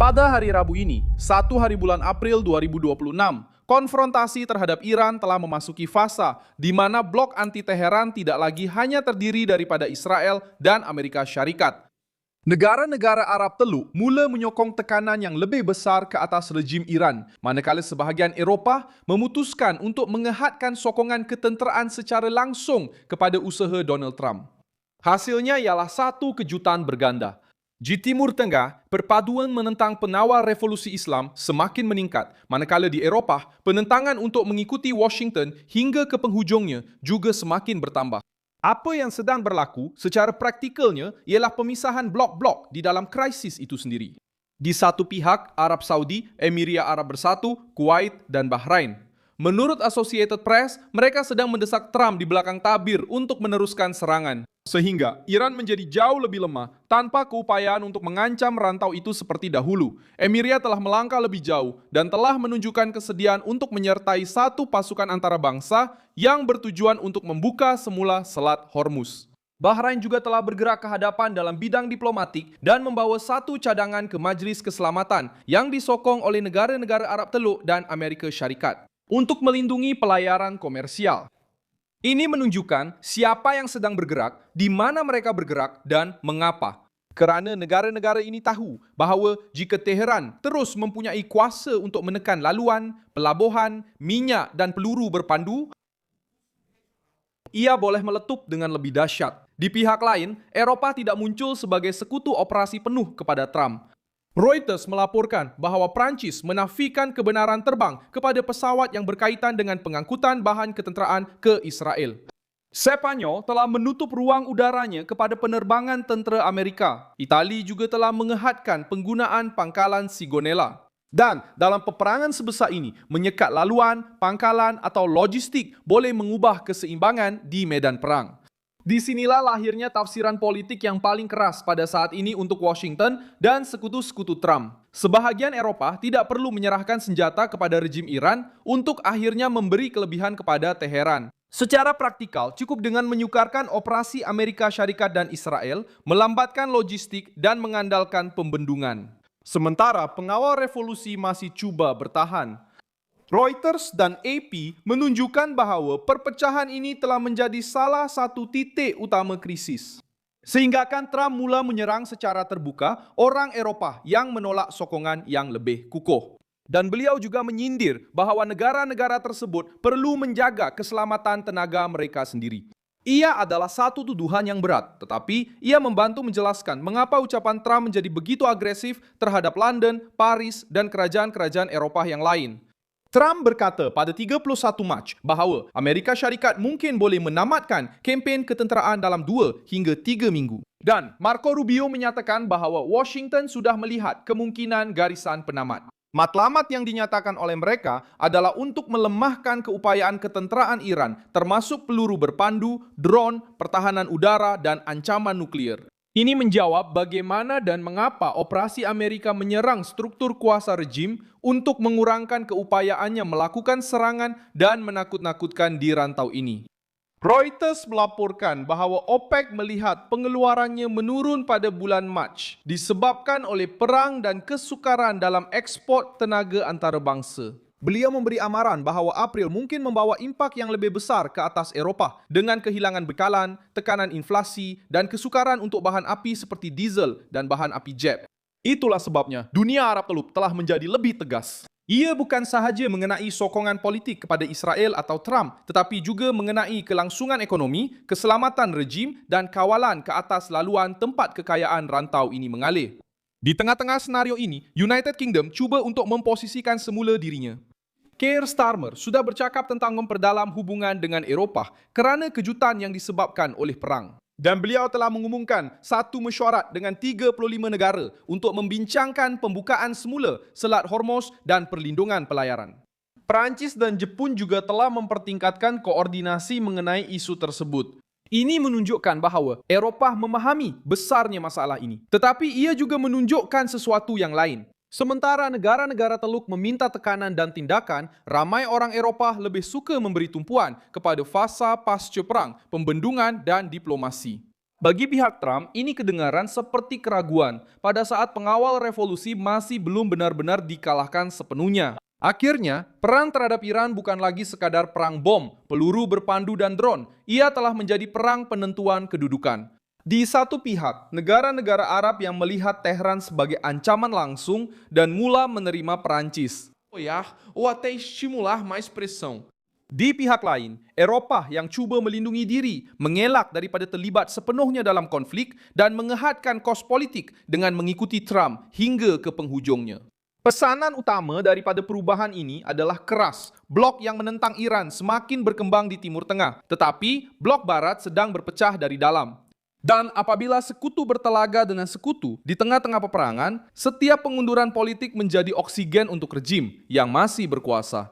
Pada hari Rabu ini, 1 hari bulan April 2026, konfrontasi terhadap Iran telah memasuki fasa di mana blok anti-Teheran tidak lagi hanya terdiri daripada Israel dan Amerika Syarikat. Negara-negara Arab Teluk mula menyokong tekanan yang lebih besar ke atas rejim Iran, manakala sebahagian Eropah memutuskan untuk mengehatkan sokongan ketenteraan secara langsung kepada usaha Donald Trump. Hasilnya ialah satu kejutan berganda. Di Timur Tengah, perpaduan menentang penawar revolusi Islam semakin meningkat, manakala di Eropah, penentangan untuk mengikuti Washington hingga ke penghujungnya juga semakin bertambah. Apa yang sedang berlaku secara praktikalnya ialah pemisahan blok-blok di dalam krisis itu sendiri. Di satu pihak, Arab Saudi, Emiria Arab Bersatu, Kuwait, dan Bahrain. Menurut Associated Press, mereka sedang mendesak Trump di belakang tabir untuk meneruskan serangan. Sehingga Iran menjadi jauh lebih lemah tanpa keupayaan untuk mengancam rantau itu seperti dahulu. Emiria telah melangkah lebih jauh dan telah menunjukkan kesediaan untuk menyertai satu pasukan antarabangsa yang bertujuan untuk membuka semula Selat Hormuz. Bahrain juga telah bergerak ke hadapan dalam bidang diplomatik dan membawa satu cadangan ke Majlis Keselamatan yang disokong oleh negara-negara Arab Teluk dan Amerika Syarikat untuk melindungi pelayaran komersial. Ini menunjukkan siapa yang sedang bergerak, di mana mereka bergerak, dan mengapa. Kerana negara-negara ini tahu bahawa jika Teheran terus mempunyai kuasa untuk menekan laluan, pelabuhan, minyak dan peluru berpandu, ia boleh meletup dengan lebih dahsyat. Di pihak lain, Eropah tidak muncul sebagai sekutu operasi penuh kepada Trump. Reuters melaporkan bahawa Perancis menafikan kebenaran terbang kepada pesawat yang berkaitan dengan pengangkutan bahan ketenteraan ke Israel. Spanyol telah menutup ruang udaranya kepada penerbangan tentera Amerika. Itali juga telah mengehatkan penggunaan pangkalan Sigonella. Dan dalam peperangan sebesar ini, menyekat laluan, pangkalan atau logistik boleh mengubah keseimbangan di medan perang. Di sinilah lahirnya tafsiran politik yang paling keras pada saat ini untuk Washington dan sekutu-sekutu Trump. Sebahagian Eropah tidak perlu menyerahkan senjata kepada rejim Iran untuk akhirnya memberi kelebihan kepada Teheran. Secara praktikal, cukup dengan menyukarkan operasi Amerika Syarikat dan Israel, melambatkan logistik dan mengandalkan pembendungan. Sementara pengawal revolusi masih cuba bertahan. Reuters dan AP menunjukkan bahawa perpecahan ini telah menjadi salah satu titik utama krisis. Sehinggakan Trump mula menyerang secara terbuka orang Eropah yang menolak sokongan yang lebih kukuh. Dan beliau juga menyindir bahawa negara-negara tersebut perlu menjaga keselamatan tenaga mereka sendiri. Ia adalah satu tuduhan yang berat, tetapi ia membantu menjelaskan mengapa ucapan Trump menjadi begitu agresif terhadap London, Paris, dan kerajaan-kerajaan Eropah yang lain. Trump berkata pada 31 Mac bahawa Amerika Syarikat mungkin boleh menamatkan kempen ketenteraan dalam 2 hingga 3 minggu. Dan Marco Rubio menyatakan bahawa Washington sudah melihat kemungkinan garisan penamat. Matlamat yang dinyatakan oleh mereka adalah untuk melemahkan keupayaan ketenteraan Iran, termasuk peluru berpandu, drone, pertahanan udara, dan ancaman nuklir. Ini menjawab bagaimana dan mengapa operasi Amerika menyerang struktur kuasa rejim untuk mengurangkan keupayaannya melakukan serangan dan menakut-nakutkan di rantau ini. Reuters melaporkan bahawa OPEC melihat pengeluarannya menurun pada bulan Mac disebabkan oleh perang dan kesukaran dalam ekspor tenaga antarabangsa. Beliau memberi amaran bahawa April mungkin membawa impak yang lebih besar ke atas Eropah dengan kehilangan bekalan, tekanan inflasi dan kesukaran untuk bahan api seperti diesel dan bahan api jet. Itulah sebabnya dunia Arab Teluk telah menjadi lebih tegas. Ia bukan sahaja mengenai sokongan politik kepada Israel atau Trump, tetapi juga mengenai kelangsungan ekonomi, keselamatan rejim dan kawalan ke atas laluan tempat kekayaan rantau ini mengalir. Di tengah-tengah senario ini, United Kingdom cuba untuk memposisikan semula dirinya. Keir Starmer sudah bercakap tentang memperdalam hubungan dengan Eropah kerana kejutan yang disebabkan oleh perang. Dan beliau telah mengumumkan satu mesyuarat dengan 35 negara untuk membincangkan pembukaan semula Selat Hormuz dan perlindungan pelayaran. Perancis dan Jepun juga telah mempertingkatkan koordinasi mengenai isu tersebut. Ini menunjukkan bahawa Eropah memahami besarnya masalah ini. Tetapi ia juga menunjukkan sesuatu yang lain. Sementara negara-negara Teluk meminta tekanan dan tindakan, ramai orang Eropah lebih suka memberi tumpuan kepada fasa pasca perang, pembendungan dan diplomasi. Bagi pihak Trump, ini kedengaran seperti keraguan pada saat pengawal revolusi masih belum benar-benar dikalahkan sepenuhnya. Akhirnya, perang terhadap Iran bukan lagi sekadar perang bom, peluru berpandu dan drone. Ia telah menjadi perang penentuan kedudukan. Di satu pihak, negara-negara Arab yang melihat Tehran sebagai ancaman langsung dan mula menerima Perancis. Apoiar ou até estimular mais pressão. Di pihak lain, Eropa yang cuba melindungi diri, mengelak daripada terlibat sepenuhnya dalam konflik dan mengehadkan kos politik dengan mengikuti Trump hingga ke penghujungnya. Pesanan utama daripada perubahan ini adalah keras. Blok yang menentang Iran semakin berkembang di Timur Tengah, tetapi blok Barat sedang berpecah dari dalam. Dan apabila sekutu bertelaga dengan sekutu di tengah-tengah peperangan, setiap pengunduran politik menjadi oksigen untuk rejim yang masih berkuasa.